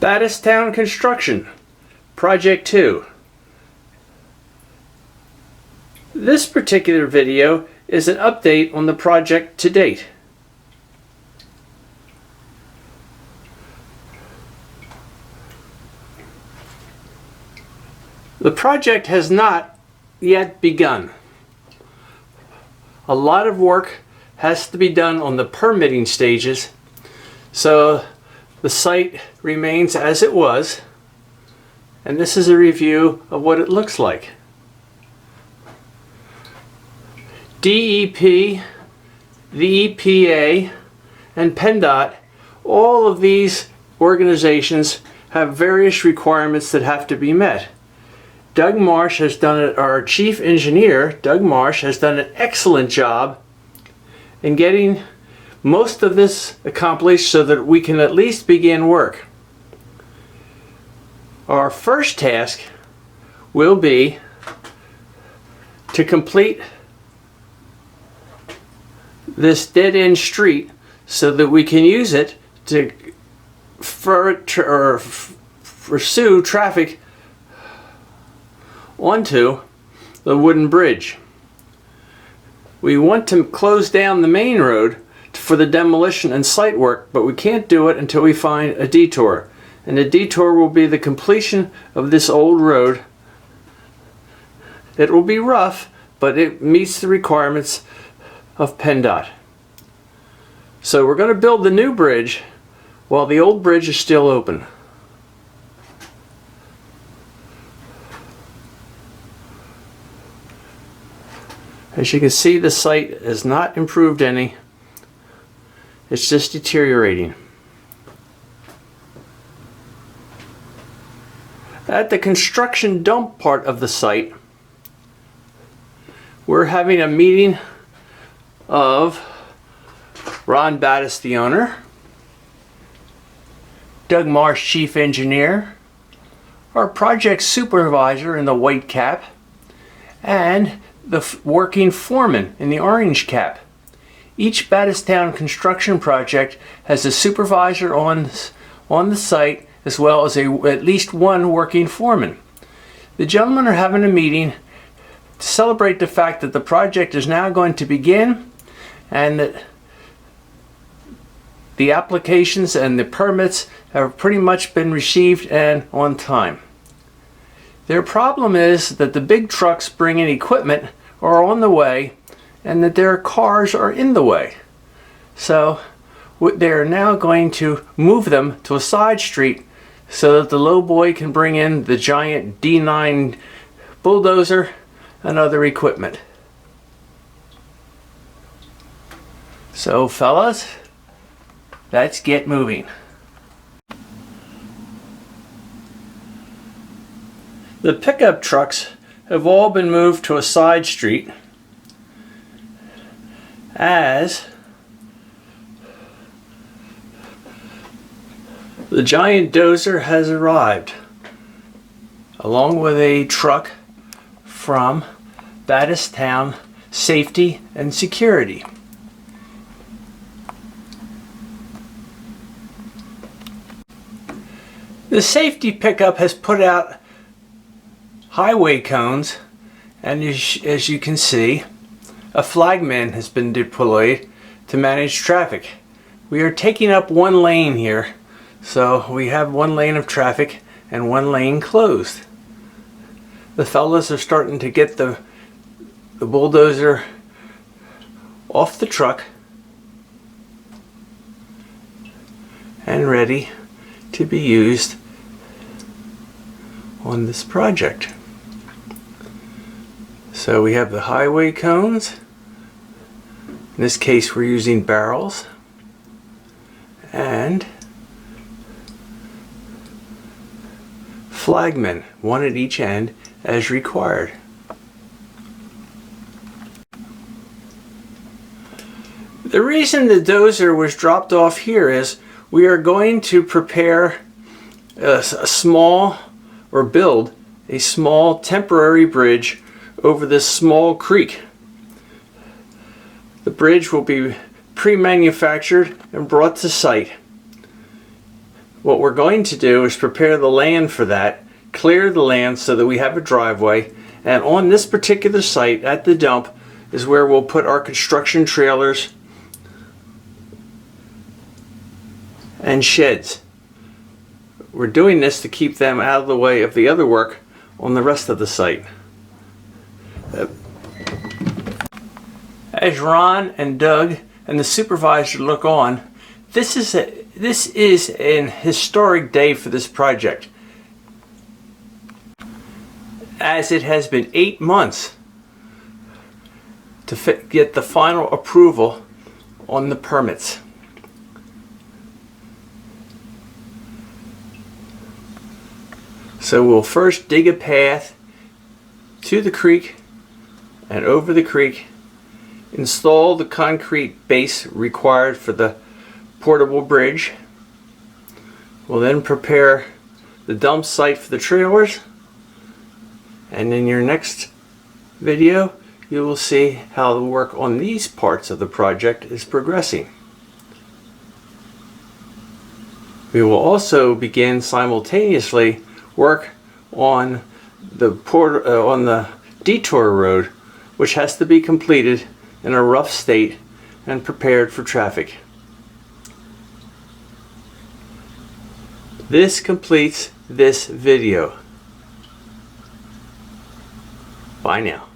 Battistown Construction, Project 2. This particular video is an update on the project to date. The project has not yet begun. A lot of work has to be done on the permitting stages, so the site remains as it was, and this is a review of what it looks like. DEP, the EPA, and PennDOT, all of these organizations have various requirements that have to be met. Doug Marsh has done it, our chief engineer, Doug Marsh, has done an excellent job in getting most of this accomplished so that we can at least begin work. Our first task will be to complete this dead-end street so that we can use it to pursue traffic onto the wooden bridge. We want to close down the main road for the demolition and site work, but we can't do it until we find a detour. And the detour will be the completion of this old road. It will be rough, but it meets the requirements of PennDOT. So we're going to build the new bridge while the old bridge is still open. As you can see, the site has not improved any. It's just deteriorating. At the construction dump part of the site, we're having a meeting of Ron Battis, the owner, Doug Marsh, chief engineer, our project supervisor in the white cap, and the working foreman in the orange cap. Each Battistown construction project has a supervisor on the site, as well as at least one working foreman. The gentlemen are having a meeting to celebrate the fact that the project is now going to begin and that the applications and the permits have pretty much been received and on time. Their problem is that the big trucks bringing equipment are on the way and that their cars are in the way. So they're now going to move them to a side street so that the low boy can bring in the giant D9 bulldozer and other equipment. So fellas, let's get moving. The pickup trucks have all been moved to a side street as the giant dozer has arrived along with a truck from Battistown Safety and Security. The safety pickup has put out highway cones, and as you can see, a flagman has been deployed to manage traffic. We are taking up one lane here, so we have one lane of traffic and one lane closed. The fellas are starting to get the bulldozer off the truck and ready to be used on this project. So we have the highway cones. In this case we're using barrels, and flagmen, one at each end as required. The reason the dozer was dropped off here is we are going to prepare build a small temporary bridge over this small creek. The bridge will be pre-manufactured and brought to site. What we're going to do is prepare the land for that, clear the land so that we have a driveway, and on this particular site at the dump is where we'll put our construction trailers and sheds. We're doing this to keep them out of the way of the other work on the rest of the site. As Ron and Doug and the supervisor look on, this is an historic day for this project, as it has been 8 months to get the final approval on the permits. So we'll first dig a path to the creek and over the creek, install the concrete base required for the portable bridge. We'll then prepare the dump site for the trailers, and in your next video you will see how the work on these parts of the project is progressing. We will also begin simultaneously work on the detour road, which has to be completed in a rough state and prepared for traffic. This completes this video. Bye now.